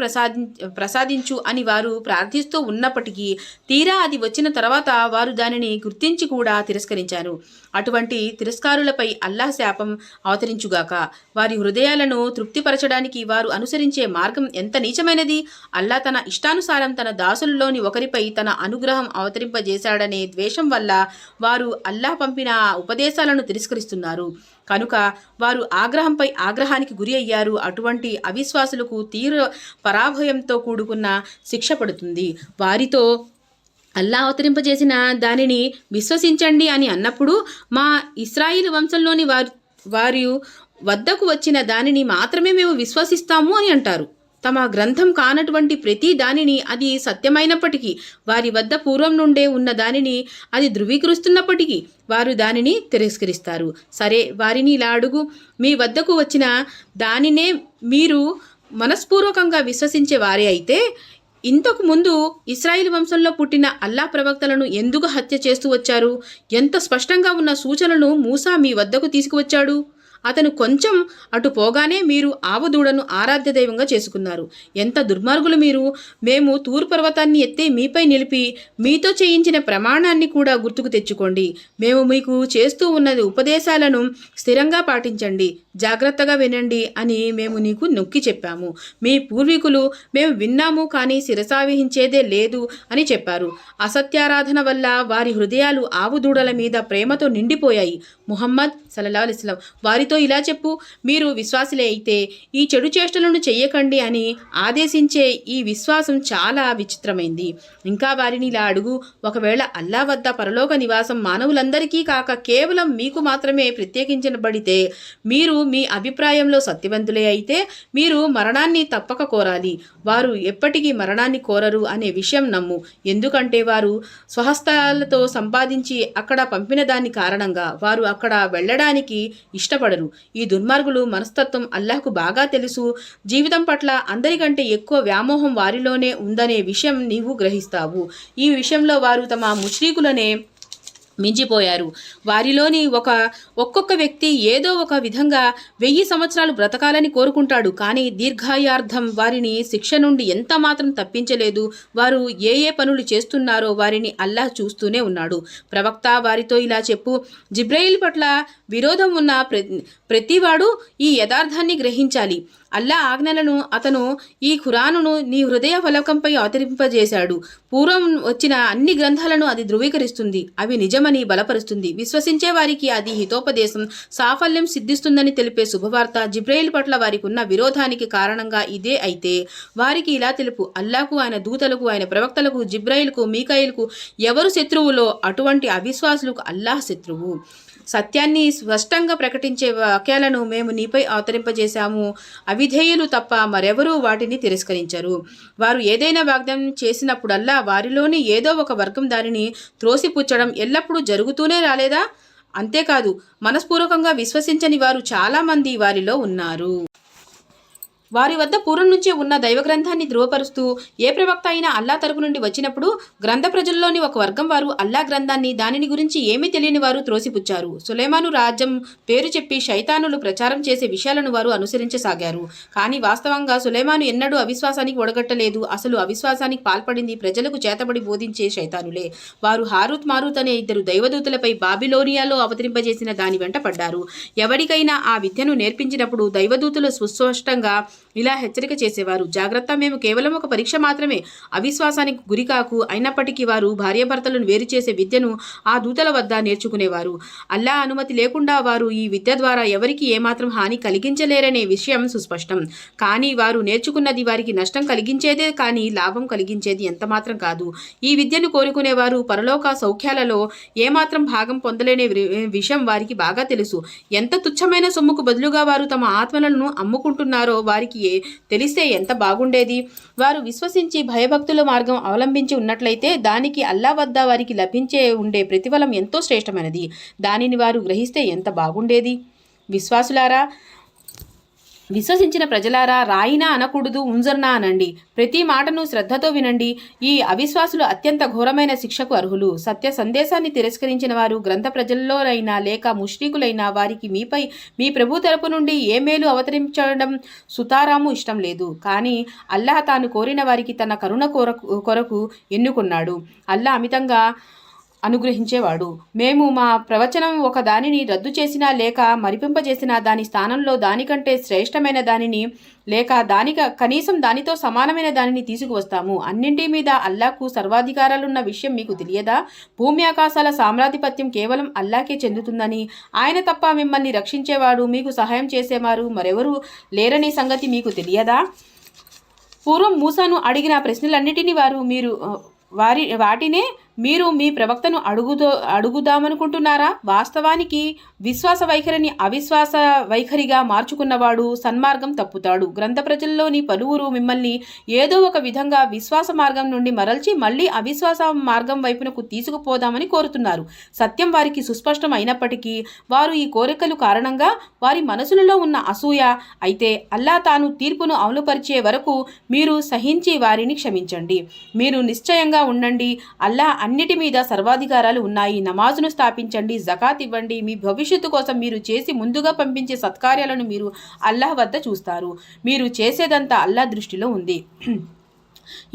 ప్రసాదించు అని వారు ప్రార్థిస్తూ ఉన్నప్పటికీ తీరా అది వచ్చిన తర్వాత వారు దానిని గుర్తించి కూడా తిరస్కరించారు. అటువంటి తిరస్కారులపై అల్లాహ్ శాపం అవతరించుగాక. వారి హృదయాలను తృప్తిపరచడానికి వారు అనుసరించే మార్గం ఎంత నీచమైనది! అల్లాహ్ తన ఇష్టానుసారం తన దాసులలోని ఒకరిపై తన అనుగ్రహం అవతరింపజేశాడనే ద్వేషం వల్ల వారు అల్లాహ్ పంపిన ఉపదేశాలను తిరస్కరిస్తున్నారు. కనుక వారు ఆగ్రహంపై ఆగ్రహానికి గురి అయ్యారు. అటువంటి అవిశ్వాసులకు తీవ్ర పరాభయంతో కూడుకున్న శిక్ష పడుతుంది. వారితో అల్లాహ్ అవతరింపజేసిన దానిని విశ్వసించండి అని అన్నప్పుడు మా ఇశ్రాయిలు వంశంలోని వారి వద్దకు వచ్చిన దానిని మాత్రమే మేము విశ్వసిస్తాము అని అంటారు. తమ గ్రంథం కానటువంటి ప్రతి దానిని, అది సత్యమైనప్పటికీ, వారి వద్ద పూర్వం నుండే ఉన్న దానిని అది ధృవీకరిస్తున్నప్పటికీ వారు దానిని తిరస్కరిస్తారు. సరే, వారిని ఇలా అడుగు, మీ వద్దకు వచ్చిన దానినే మీరు మనస్పూర్వకంగా విశ్వసించే వారే అయితే ఇంతకు ముందు ఇశ్రాయిల్ వంశంలో పుట్టిన అల్లాహ్ ప్రవక్తలను ఎందుకు హత్య చేస్తూ వచ్చారు? ఎంత స్పష్టంగా ఉన్న సూచనలను మూసా మీ వద్దకు తీసుకువచ్చాడు. అతను కొంచెం అటు పోగానే మీరు ఆవుదూడను ఆరాధ్య దైవంగా చేసుకున్నారు. ఎంత దుర్మార్గులు మీరు! మేము తూర్ పర్వతాన్ని ఎత్తి మీపై నిలిపి మీతో చేయించిన ప్రమాణాన్ని కూడా గుర్తుకు తెచ్చుకోండి. మేము మీకు చేస్తూ ఉన్నది ఉపదేశాలను స్థిరంగా పాటించండి, జాగ్రత్తగా వినండి అని మేము నీకు నొక్కి చెప్పాము. మీ పూర్వీకులు మేము విన్నాము కానీ శిరసావహించేదే లేదు అని చెప్పారు. అసత్యారాధన వల్ల వారి హృదయాలు ఆవుదూడల మీద ప్రేమతో నిండిపోయాయి. ముహమ్మద్ సల్లల్లాహు అలైహి వసల్లం వారితో ఇలా చెప్పు, మీరు విశ్వాసులే అయితే ఈ చెడు చేష్టలను చెయ్యకండి అని ఆదేశించే ఈ విశ్వాసం చాలా విచిత్రమైంది. ఇంకా వారిని ఇలా అడుగు, ఒకవేళ అల్లా వద్ద పరలోక నివాసం మానవులందరికీ కాక కేవలం మీకు మాత్రమే ప్రత్యేకించబడితే మీరు మీ అభిప్రాయంలో సత్యవంతులే అయితే మీరు మరణాన్ని తప్పక కోరాలి. వారు ఎప్పటికీ మరణాన్ని కోరరు అనే విషయం నమ్ము. ఎందుకంటే వారు స్వహస్తాలతో సంపాదించి అక్కడ పంపిన దాని కారణంగా వారు అక్కడ వెళ్ళడానికి ఇష్టపడరు. ఈ దుర్మార్గులు మనస్తత్వం అల్లాహ్కు బాగా తెలుసు. జీవితం పట్ల అందరికంటే ఎక్కువ వ్యామోహం వారిలోనే ఉందనే విషయం నీవు గ్రహిస్తావు. ఈ విషయంలో వారు తమ ముష్రికులనే మించిపోయారు. వారిలోని ఒక్కొక్క వ్యక్తి ఏదో ఒక విధంగా 1000 సంవత్సరాలు బ్రతకాలని కోరుకుంటాడు. కానీ దీర్ఘాయార్థం వారిని శిక్ష నుండి ఎంత మాత్రం తప్పించలేదు. వారు ఏ పనులు చేస్తున్నారో వారిని అల్లాహ్ చూస్తూనే ఉన్నాడు. ప్రవక్త వారితో ఇలా చెప్పు, జిబ్రయిల్ పట్ల విరోధం ఉన్న ప్రతివాడు ఈ యథార్థాన్ని గ్రహించాలి. అల్లా ఆజ్ఞలను అతను ఈ ఖురానును నీ హృదయ ఫలకంపై అవతరింపజేశాడు. పూర్వం వచ్చిన అన్ని గ్రంథాలను అది ధృవీకరిస్తుంది, అవి నిజమని బలపరుస్తుంది. విశ్వసించే వారికి అది హితోపదేశం, సాఫల్యం సిద్ధిస్తుందని తెలిపే శుభవార్త. జిబ్రయిల్ పట్ల వారికి ఉన్న విరోధానికి కారణంగా ఇదే అయితే వారికి ఇలా తెలుపు, అల్లాకు, ఆయన దూతలకు, ఆయన ప్రవక్తలకు, జిబ్రయిల్కు, మీకాయిల్కు ఎవరు శత్రువులో అటువంటి అవిశ్వాసులకు అల్లాహ్ శత్రువు. సత్యాన్ని స్పష్టంగా ప్రకటించే వాక్యాలను మేము నీపై అవతరింపజేశాము. అవిధేయులు తప్ప మరెవరూ వాటిని తిరస్కరించరు. వారు ఏదైనా వాగ్దానం చేసినప్పుడల్లా వారిలోని ఏదో ఒక వర్గం దానిని త్రోసిపుచ్చడం ఎల్లప్పుడూ జరుగుతూనే రాలేదా? అంతేకాదు, మనస్పూర్వకంగా విశ్వసించని వారు చాలామంది వారిలో ఉన్నారు. వారి వద్ద పూర్వం నుంచే ఉన్న దైవ గ్రంథాన్ని ధృవపరుస్తూ ఏ ప్రవక్త అయినా అల్లా తరపు నుండి వచ్చినప్పుడు గ్రంథ ప్రజల్లోని ఒక వర్గం వారు అల్లా గ్రంథాన్ని దానిని గురించి ఏమీ తెలియని వారు త్రోసిపుచ్చారు. సులైమాను రాజ్యం పేరు చెప్పి శైతానులు ప్రచారం చేసే విషయాలను వారు అనుసరించసాగారు. కానీ వాస్తవంగా సులైమాను ఎన్నడూ అవిశ్వాసానికి ఒడగట్టలేదు. అసలు అవిశ్వాసానికి పాల్పడింది ప్రజలకు చేతబడి బోధించే శైతానులే. వారు హారూత్ మారూత్ అనే ఇద్దరు దైవదూతలపై బాబిలోనియాలో అవతరింపజేసిన దాని వెంట పడ్డారు. ఎవరికైనా ఆ విద్యను నేర్పించినప్పుడు దైవదూతలు సుస్పష్టంగా ఇలా హెచ్చరిక చేసేవారు, జాగ్రత్త, మేము కేవలం ఒక పరీక్ష మాత్రమే. అవిశ్వాసానికి గురికాకు. అయినప్పటికీ వారు భార్యాభర్తలను వేరు చేసే విద్యను ఆ దూతల వద్ద నేర్చుకునేవారు. అల్లా అనుమతి లేకుండా వారు ఈ విద్య ద్వారా ఎవరికి ఏమాత్రం హాని కలిగించలేరనే విషయం సుస్పష్టం. కానీ వారు నేర్చుకున్నది వారికి నష్టం కలిగించేదే కానీ లాభం కలిగించేది ఎంతమాత్రం కాదు. ఈ విద్యను కోరుకునేవారు పరలోక సౌఖ్యాలలో ఏమాత్రం భాగం పొందలేని విషయం వారికి బాగా తెలుసు. ఎంత తుచ్చమైన సొమ్ముకు బదులుగా వారు తమ ఆత్మలను అమ్ముకుంటున్నారో వారికి తెలిస్తే ఎంత బాగుండేది. వారు విశ్వసించి భయభక్తుల మార్గం అవలంబించి ఉన్నట్లయితే దానికి అల్లా వద్ద వారికి లభించే ఉండే ప్రతిఫలం ఎంతో శ్రేష్టమైనది. దానిని వారు గ్రహిస్తే ఎంత బాగుండేది. విశ్వసించిన ప్రజలారా, రాయినా అనకూడదు, ఉంజర్నా అనండి. ప్రతి మాటను శ్రద్ధతో వినండి. ఈ అవిశ్వాసులు అత్యంత ఘోరమైన శిక్షకు అర్హులు. సత్య సందేశాన్ని తిరస్కరించిన వారు గ్రంథ ప్రజల్లోనైనా లేక ముష్రికులైనా వారికి మీపై మీ ప్రభు తరపు నుండి ఏ మేలు అవతరించడం సుతారాము ఇష్టం లేదు. కానీ అల్లాహ్ తాను కోరిన వారికి తన కరుణ కొరకు ఎన్నుకున్నాడు. అల్లాహ్ అమితంగా అనుగ్రహించేవాడు. మేము మా ప్రవచనం ఒక దానిని రద్దు చేసినా లేక మరిపింపజేసినా దాని స్థానంలో దానికంటే శ్రేష్టమైన దానిని లేక కనీసం దానితో సమానమైన దానిని తీసుకువస్తాము. అన్నింటి మీద అల్లాకు సర్వాధికారాలున్న విషయం మీకు తెలియదా? భూమి ఆకాశాల సామ్రాధిపత్యం కేవలం అల్లాకే చెందుతుందని, ఆయన తప్ప మిమ్మల్ని రక్షించేవాడు, మీకు సహాయం చేసేవారు మరెవరూ లేరనే సంగతి మీకు తెలియదా? పూర్వం మూసాను అడిగిన ప్రశ్నలన్నిటినీ వాటినే మీరు మీ ప్రవక్తను అడుగుదామనుకుంటున్నారా? వాస్తవానికి విశ్వాస వైఖరిని అవిశ్వాస వైఖరిగా మార్చుకున్నవాడు సన్మార్గం తప్పుతాడు. గ్రంథ ప్రజల్లోని పలువురు మిమ్మల్ని ఏదో ఒక విధంగా విశ్వాస మార్గం నుండి మరల్చి మళ్ళీ అవిశ్వాస మార్గం వైపునకు తీసుకుపోదామని కోరుతున్నారు. సత్యం వారికి సుస్పష్టం అయినప్పటికీ వారు ఈ కోరికలు కారణంగా వారి మనసులలో ఉన్న అసూయ. అయితే అల్లా తాను తీర్పును అమలుపరిచే వరకు మీరు సహించి వారిని క్షమించండి. మీరు నిశ్చయంగా ఉండండి, అల్లా అన్నిటి మీద సర్వాధికారాలు ఉన్నాయి. నమాజును స్థాపించండి, జకాత్ ఇవ్వండి. మీ భవిష్యత్తు కోసం మీరు చేసి ముందుగా పంపించే సత్కార్యాలను మీరు అల్లాహ్ వద్ద చూస్తారు. మీరు చేసేదంతా అల్లాహ్ దృష్టిలో ఉంది.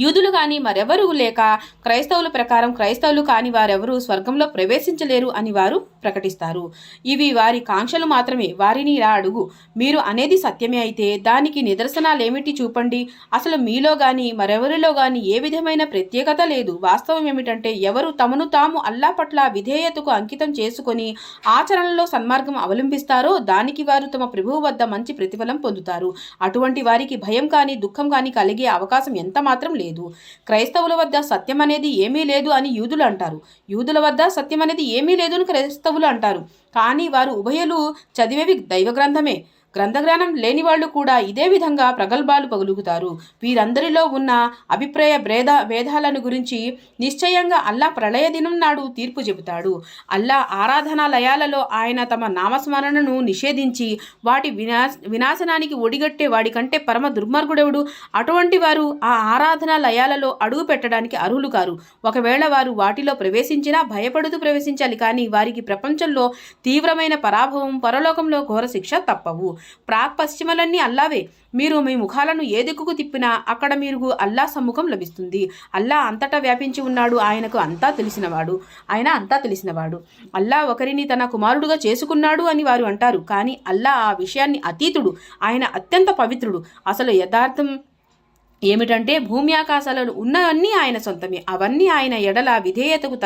యూదులు కానీ మరెవరూ లేక క్రైస్తవుల ప్రకారం క్రైస్తవులు కాని వారెవరూ స్వర్గంలో ప్రవేశించలేరు అని వారు ప్రకటిస్తారు. ఇవి వారి కాంక్షలు మాత్రమే. వారిని ఇలా అడుగు, మీరు అనేది సత్యమే అయితే దానికి నిదర్శనాలేమిటి చూపండి. అసలు మీలో గాని మరెవరిలో గాని ఏ విధమైన ప్రత్యేకత లేదు. వాస్తవం ఏమిటంటే ఎవరు తమను తాము అల్లా పట్ల విధేయతకు అంకితం చేసుకొని ఆచరణలో సన్మార్గం అవలంబిస్తారో దానికి వారు తమ ప్రభువు వద్ద మంచి ప్రతిఫలం పొందుతారు. అటువంటి వారికి భయం కానీ దుఃఖం కానీ కలిగే అవకాశం ఎంత మాత్రం లేదు. క్రైస్తవుల వద్ద సత్యం అనేది ఏమీ లేదు అని యూదులు అంటారు. యూదుల వద్ద సత్యం అనేది ఏమీ లేదు అని క్రైస్తవులు అంటారు. కానీ వారు ఉభయులు చదివేవి దైవ గ్రంథమే. గ్రంథజ్ఞానం లేని వాళ్ళు కూడా ఇదే విధంగా ప్రగల్భాలు పగులుగుతారు. వీరందరిలో ఉన్న అభిప్రాయ భేదాలను గురించి నిశ్చయంగా అల్లా ప్రళయ దినం నాడు తీర్పు చెబుతాడు. అల్లా ఆరాధనాలయాలలో ఆయన తమ నామస్మరణను నిషేధించి వాటి వినాశనానికి ఒడిగట్టే వాడికంటే పరమ దుర్మార్గుడెవడు? అటువంటి వారు ఆ ఆరాధనాలయాలలో అడుగు పెట్టడానికి అర్హులు కారు. ఒకవేళ వారు వాటిలో ప్రవేశించినా భయపడుతూ ప్రవేశించాలి. కానీ వారికి ప్రపంచంలో తీవ్రమైన పరాభవం, పరలోకంలో ఘోర శిక్ష తప్పవు. ప్రాక్ పశ్చిమలన్నీ అల్లావే. మీరు మీ ముఖాలను ఏ దిక్కుకు తిప్పినా అక్కడ మీరు అల్లా సమ్ముఖం లభిస్తుంది. అల్లా అంతటా వ్యాపించి ఉన్నాడు. ఆయన అంతా తెలిసినవాడు. అల్లా ఒకరిని తన కుమారుడుగా చేసుకున్నాడు అని వారు అంటారు. కానీ అల్లా ఆ విషయాన్ని అతీతుడు. ఆయన అత్యంత పవిత్రుడు. అసలు యథార్థం ఏమిటంటే భూమి ఆకాశాలలో ఉన్నవన్నీ ఆయన సొంతమే. అవన్నీ ఆయన ఎడల విధేయతకు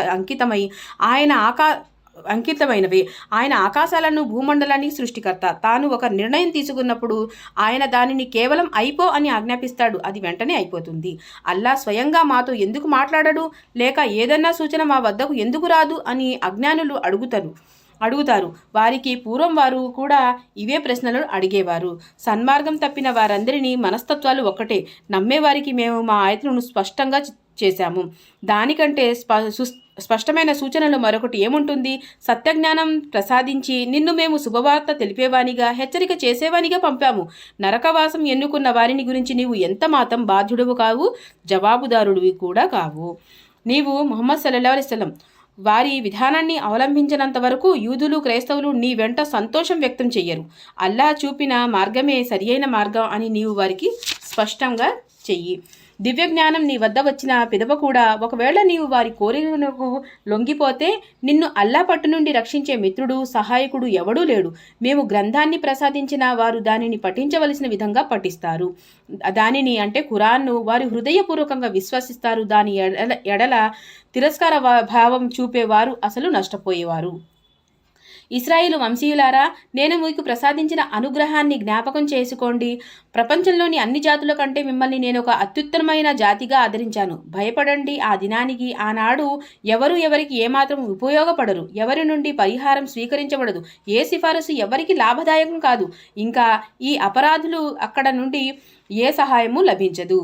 అంకితమైనవి. ఆయన ఆకాశాలను భూమండలానికి సృష్టికర్త. తాను ఒక నిర్ణయం తీసుకున్నప్పుడు ఆయన దానిని కేవలం అయిపో అని ఆజ్ఞాపిస్తాడు. అది వెంటనే అయిపోతుంది. అల్లా స్వయంగా మాతో ఎందుకు మాట్లాడడు, లేక ఏదన్నా సూచన మా వద్దకు ఎందుకు రాదు అని అజ్ఞానులు అడుగుతారు. వారికి పూర్వం వారు కూడా ఇవే ప్రశ్నలు అడిగేవారు. సన్మార్గం తప్పిన వారందరినీ మనస్తత్వాలు ఒక్కటే. నమ్మేవారికి మేము మా ఆయతలను స్పష్టంగా చేశాము. దానికంటే స్పష్టమైన సూచనలు మరొకటి ఏముంటుంది? సత్యజ్ఞానం ప్రసాదించి నిన్ను మేము శుభవార్త తెలిపేవానిగా, హెచ్చరిక చేసేవానిగా పంపాము. నరకవాసం ఎన్నుకున్న వారిని గురించి నీవు ఎంత మాత్రం బాధ్యుడవు కావు, జవాబుదారుడివి కూడా కావు. నీవు ముహమ్మద్ సల్లల్లాహు అలైహి వసల్లం వారి విధానాన్ని అవలంబించినంత వరకు యూదులు, క్రైస్తవులు నీ వెంట సంతోషం వ్యక్తం చెయ్యరు. అల్లా చూపిన మార్గమే సరియైన మార్గం అని నీవు వారికి స్పష్టంగా చెయ్యి. దివ్య జ్ఞానం నీ వద్ద వచ్చిన పిదప కూడా ఒకవేళ నీవు వారి కోరికలకు లొంగిపోతే నిన్ను అల్లా పట్టు నుండి రక్షించే మిత్రుడు, సహాయకుడు ఎవడూ లేడు. మేము గ్రంథాన్ని ప్రసాదించిన వారు దానిని పఠించవలసిన విధంగా పఠిస్తారు. దానిని అంటే ఖురాన్ను వారు హృదయపూర్వకంగా విశ్వసిస్తారు. దాని ఎడల తిరస్కార భావం చూపేవారు అసలు నష్టపోయేవారు. ఇశ్రాయేలు వంశీయులారా, నేను మీకు ప్రసాదించిన అనుగ్రహాన్ని జ్ఞాపకం చేసుకోండి. ప్రపంచంలోని అన్ని జాతుల కంటే మిమ్మల్ని నేను ఒక అత్యుత్తమమైన జాతిగా ఆదరించాను. భయపడండి ఆ దినానికి. ఆనాడు ఎవరికి ఏమాత్రం ఉపయోగపడరు, ఎవరి నుండి పరిహారం స్వీకరించబడదు, ఏ సిఫారసు ఎవరికి లాభదాయకం కాదు. ఇంకా ఈ అపరాధులు అక్కడ నుండి ఏ సహాయము లభించదు.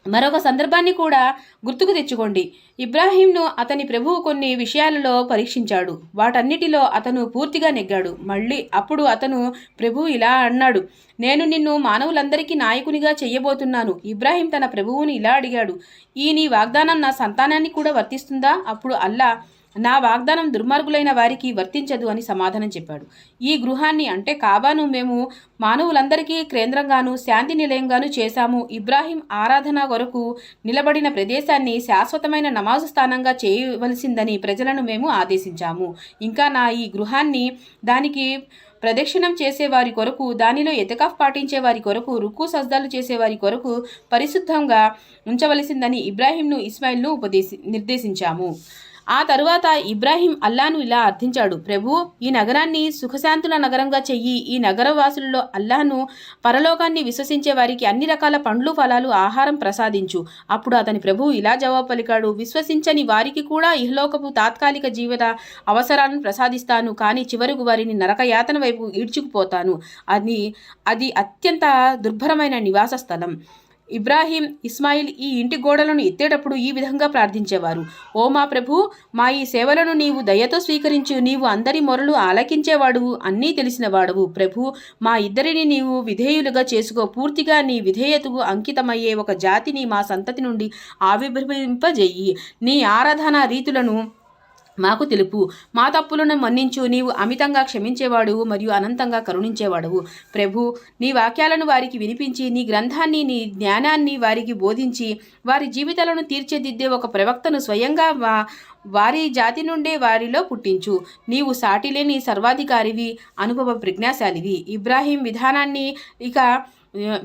మరొక సందర్భాన్ని కూడా గుర్తుకు తెచ్చుకోండి. ఇబ్రాహీంను అతని ప్రభువు కొన్ని విషయాలలో పరీక్షించాడు. వాటన్నిటిలో అతను పూర్తిగా నెగ్గాడు. మళ్ళీ అప్పుడు అతను ప్రభువు ఇలా అన్నాడు, నేను నిన్ను మానవులందరికీ నాయకునిగా చెయ్యబోతున్నాను. ఇబ్రాహీం తన ప్రభువుని ఇలా అడిగాడు, ఈ నీ వాగ్దానం నా సంతానానికి కూడా వర్తిస్తుందా? అప్పుడు అల్లా, నా వాగ్దానం దుర్మార్గులైన వారికి వర్తించదు అని సమాధానం చెప్పాడు. ఈ గృహాన్ని అంటే కాబాను మేము మానవులందరికీ కేంద్రంగాను శాంతి నిలయంగాను చేశాము. ఇబ్రాహీం ఆరాధన కొరకు నిలబడిన ప్రదేశాన్ని శాశ్వతమైన నమాజు స్థానంగా చేయవలసిందని ప్రజలను మేము ఆదేశించాము. ఇంకా నా ఈ గృహాన్ని దానికి ప్రదక్షిణం చేసేవారి కొరకు, దానిలో ఎతకాఫ్ పాటించే వారి కొరకు, రుకు సజ్దాలు చేసేవారి కొరకు పరిశుద్ధంగా ఉంచవలసిందని ఇబ్రాహీంను, ఇస్మాయిల్ను నిర్దేశించాము. ఆ తరువాత ఇబ్రాహీం అల్లాను ఇలా అర్థించాడు, ప్రభు, ఈ నగరాన్ని సుఖశాంతుల నగరంగా చెయ్యి. ఈ నగరవాసులలో అల్లాను, పరలోకాన్ని విశ్వసించే వారికి అన్ని రకాల పండ్లు, ఫలాలు, ఆహారం ప్రసాదించు. అప్పుడు అతని ప్రభువు ఇలా జవాబు పలికాడు, విశ్వసించని వారికి కూడా ఇహలోకపు తాత్కాలిక జీవిత అవసరాలను ప్రసాదిస్తాను, కానీ చివరకు వారిని నరకయాతన వైపు ఈడ్చుకుపోతాను. అది అత్యంత దుర్భరమైన నివాస స్థలం. ఇబ్రాహీం, ఇస్మాయిల్ ఈ ఇంటి గోడలను ఎత్తేటప్పుడు ఈ విధంగా ప్రార్థించేవారు, ఓ మా ప్రభు, మా ఈ సేవలను నీవు దయతో స్వీకరించు. నీవు అందరి మొరలు ఆలకించేవాడువు, అన్నీ తెలిసిన వాడవు. ప్రభు, మా ఇద్దరిని నీవు విధేయులుగా చేసుకో. పూర్తిగా నీ విధేయతకు అంకితమయ్యే ఒక జాతిని మా సంతతి నుండి ఆవిర్భవింపజేయి. నీ ఆరాధనా రీతులను మాకు తెలుపు. మా తప్పులను మన్నించు. నీవు అమితంగా క్షమించేవాడువు మరియు అనంతంగా కరుణించేవాడువు. ప్రభు, నీ వాక్యాలను వారికి వినిపించి, నీ గ్రంథాన్ని, నీ జ్ఞానాన్ని వారికి బోధించి, వారి జీవితాలను తీర్చిదిద్దే ఒక ప్రవక్తను స్వయంగా వారి జాతి నుండే వారిలో పుట్టించు. నీవు సాటిలేని సర్వాధికారివి, అనుభవ ప్రజ్ఞాశాలివి. ఇబ్రాహీం విధానాన్ని ఇక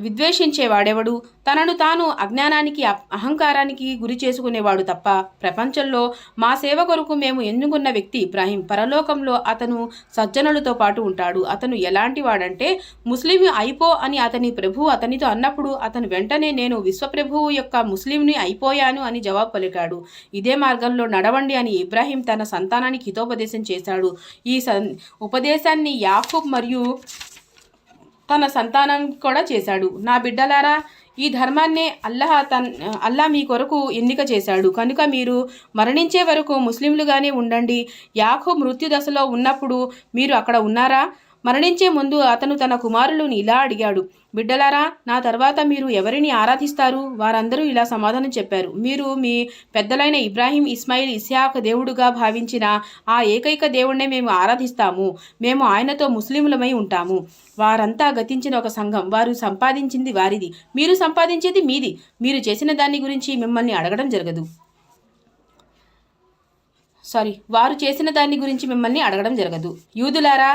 విద్వేషించేవాడెవడు? తనను తాను అజ్ఞానానికి, అహంకారానికి గురి చేసుకునేవాడు తప్ప. ప్రపంచంలో మా సేవ కొరకు మేము ఎన్నుకున్న వ్యక్తి ఇబ్రాహీం. పరలోకంలో అతను సజ్జనులతో పాటు ఉంటాడు. అతను ఎలాంటి వాడంటే, ముస్లిం అయిపో అని అతని ప్రభువు అతనితో అన్నప్పుడు అతను వెంటనే నేను విశ్వప్రభువు యొక్క ముస్లింని అయిపోయాను అని జవాబు పలికాడు. ఇదే మార్గంలో నడవండి అని ఇబ్రాహీం తన సంతానానికి హితోపదేశం చేశాడు. ఈ ఉపదేశాన్ని యాకూబ్ మరియు తన సంతానం కూడా చేశాడు. నా బిడ్డలారా, ఈ ధర్మాన్నే అల్లా మీ కొరకు ఎన్నిక చేశాడు. కనుక మీరు మరణించే వరకు ముస్లింలుగానే ఉండండి. యాకూబ్ మృత్యు దశలో ఉన్నప్పుడు మీరు అక్కడ ఉన్నారా? మరణించే ముందు అతను తన కుమారులను ఇలా అడిగాడు, బిడ్డలారా, నా తర్వాత మీరు ఎవరిని ఆరాధిస్తారు? వారందరూ ఇలా సమాధానం చెప్పారు, మీరు మీ పెద్దలైన ఇబ్రాహీం, ఇస్మాయిల్, ఇస్హాక్ దేవుడుగా భావించిన ఆ ఏకైక దేవుణ్ణే మేము ఆరాధిస్తాము. మేము ఆయనతో ముస్లింలమై ఉంటాము. వారంతా గతించిన ఒక సంఘం. వారు సంపాదించింది వారిది, మీరు సంపాదించేది మీది. మీరు చేసిన దాని గురించి మిమ్మల్ని అడగడం జరగదు. వారు చేసిన దాని గురించి మిమ్మల్ని అడగడం జరగదు. యూదులారా,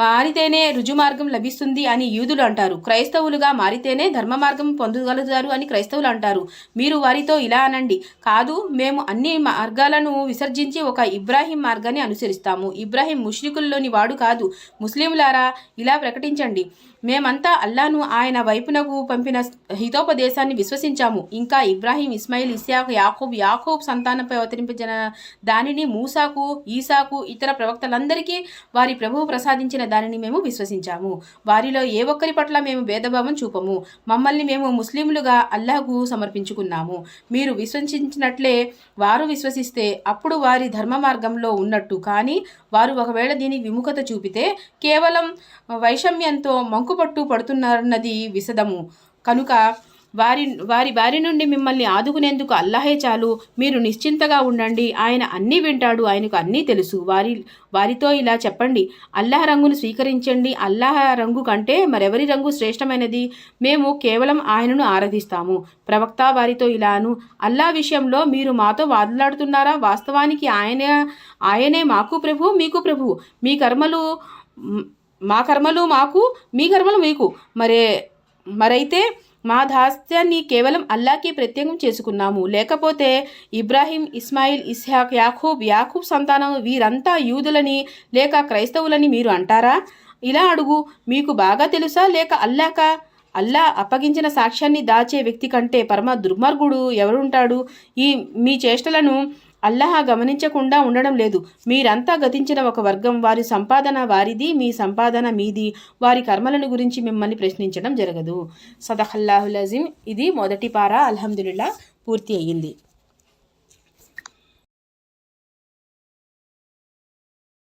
మారితేనే రుజుమార్గం లభిస్తుంది అని యూదులు అంటారు. క్రైస్తవులుగా మారితేనే ధర్మ మార్గం పొందగలుగుతారు అని క్రైస్తవులు అంటారు. మీరు వారితో ఇలా అనండి, కాదు, మేము అన్ని మార్గాలను విసర్జించి ఒక ఇబ్రాహీం మార్గాన్ని అనుసరిస్తాము. ఇబ్రాహీం ముష్రికుల్లోని వాడు కాదు. ముస్లింలారా, ఇలా ప్రకటించండి, మేమంతా అల్లాను ఆయన వైపునకు పంపిన హితోపదేశాన్ని విశ్వసించాము. ఇంకా ఇబ్రాహీం, ఇస్మాయిల్, ఇస్యాక్, యాకూబ్ సంతానంపై అవతరించిన దానిని, మూసాకు, ఈసాకు, ఇతర ప్రవక్తలందరికీ వారి ప్రభువు ప్రసాదించిన దానిని మేము విశ్వసించాము. వారిలో ఏ ఒక్కరి పట్ల మేము భేదభావం చూపము. మమ్మల్ని మేము ముస్లింలుగా అల్లాహకు సమర్పించుకున్నాము. మీరు విశ్వసించినట్లే వారు విశ్వసిస్తే అప్పుడు వారి ధర్మ మార్గంలో ఉన్నట్టు. కానీ వారు ఒకవేళ దీనికి విముఖత చూపితే కేవలం వైషమ్యంతో మంకుపట్టు పడుతున్నారన్నది విశదము. కనుక వారి నుండి మిమ్మల్ని ఆదుకునేందుకు అల్లాహే చాలు. మీరు నిశ్చింతగా ఉండండి. ఆయన అన్నీ వింటాడు, ఆయనకు అన్నీ తెలుసు. వారితో ఇలా చెప్పండి, అల్లాహ్ రంగును స్వీకరించండి. అల్లాహ్ రంగు కంటే మరెవరి రంగు శ్రేష్టమైనది? మేము కేవలం ఆయనను ఆరాధిస్తాము. ప్రవక్త వారితో ఇలాను, అల్లాహ్ విషయంలో మీరు మాతో వాదులాడుతున్నారా? వాస్తవానికి ఆయనే మాకు ప్రభు, మీకు ప్రభు. మా కర్మలు మాకు, మీ కర్మలు మీకు. మరైతే మా దాస్యాన్ని కేవలం అల్లాహ్కి ప్రత్యేకం చేసుకున్నాము. లేకపోతే ఇబ్రాహీం, ఇస్మాయిల్, ఇస్హాక్, యాకూబ్ సంతానం వీరంతా యూదులని లేక క్రైస్తవులని మీరు అంటారా? ఇలా అడుగు, మీకు బాగా తెలుసా లేక అల్లాహ్కా? అల్లాహ్ అప్పగించిన సాక్ష్యాన్ని దాచే వ్యక్తి కంటే పరమ దుర్మార్గుడు ఎవరుంటాడు? మీ చేష్టలను అల్లాహ్ గమనించకుండా ఉండడం లేదు. మీరంతా గతించిన ఒక వర్గం. వారి సంపాదన వారిది, మీ సంపాదన మీది. వారి కర్మలను గురించి మిమ్మల్ని ప్రశ్నించడం జరగదు. సదఖల్లాహుల్ అజీమ్. ఇది మొదటి పారా అల్హమ్దులిల్లాహ్ పూర్తి అయ్యింది.